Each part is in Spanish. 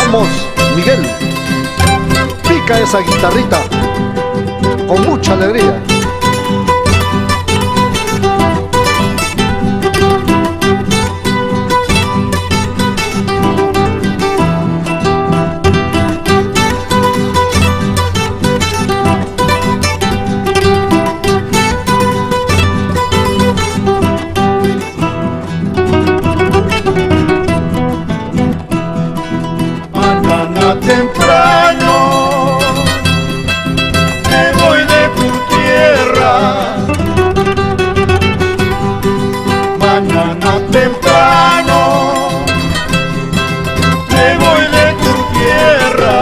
Vamos, Miguel, pica esa guitarrita con mucha alegría. Temprano me voy de tu tierra, mañana temprano me voy de tu tierra,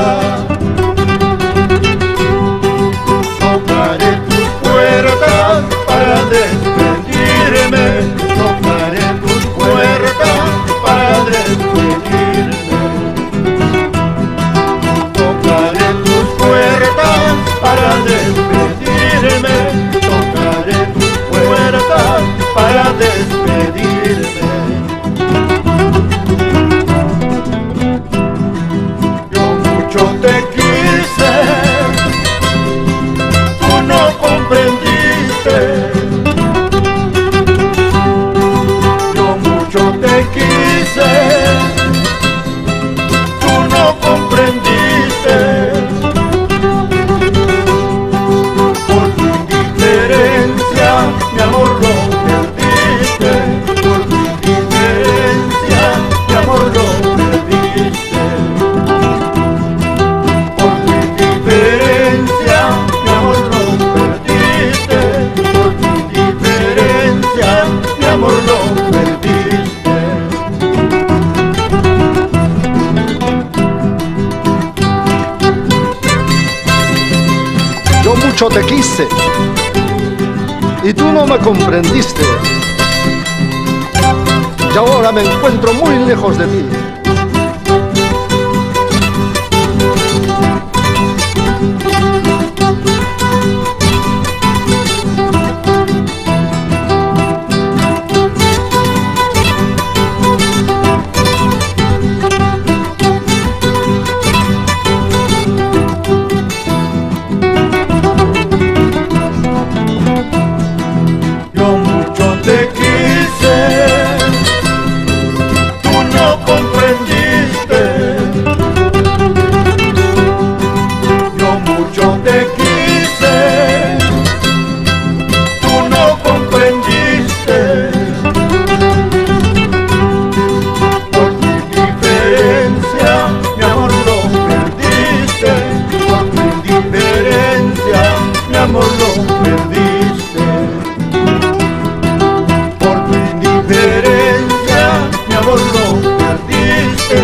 tocaré tus puertas para despedirme, tocaré tus puertas para despedirme. Para despedirme, tocaré tus puertas para despedirme. Yo mucho te quise, tú no comprendiste. Yo mucho te quise, tú no comprendiste. Mi amor lo perdiste, por tu indiferencia, mi amor lo perdiste. Por tu indiferencia, mi amor lo perdiste, por tu indiferencia, mi amor lo perdiste. Yo mucho te quise y tú no me comprendiste, y ahora me encuentro muy lejos de ti. Te quise, tú no comprendiste. Yo mucho te quise, tú no comprendiste. Por tu indiferencia, mi amor lo perdiste. Por tu indiferencia, mi amor lo perdiste. Mi amor lo perdiste,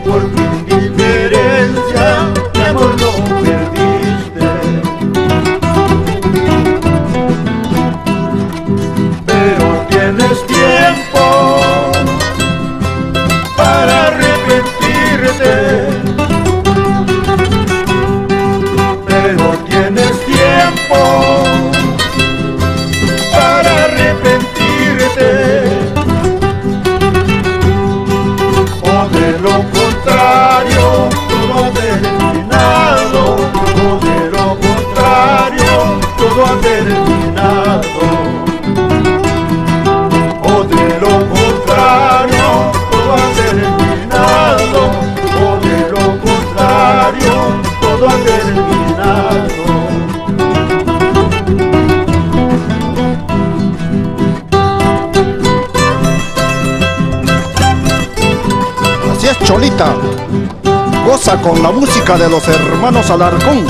por tu indiferencia, mi amor lo perdiste. Pero tienes tiempo para arrepentirte, pero tienes tiempo para arrepentirte. De lo contrario, todo ha terminado. O de lo contrario, todo ha terminado. O de lo contrario, todo ha terminado. O de lo contrario, todo ha terminado. Así es, Cholita, goza con la música de los hermanos Alarcón.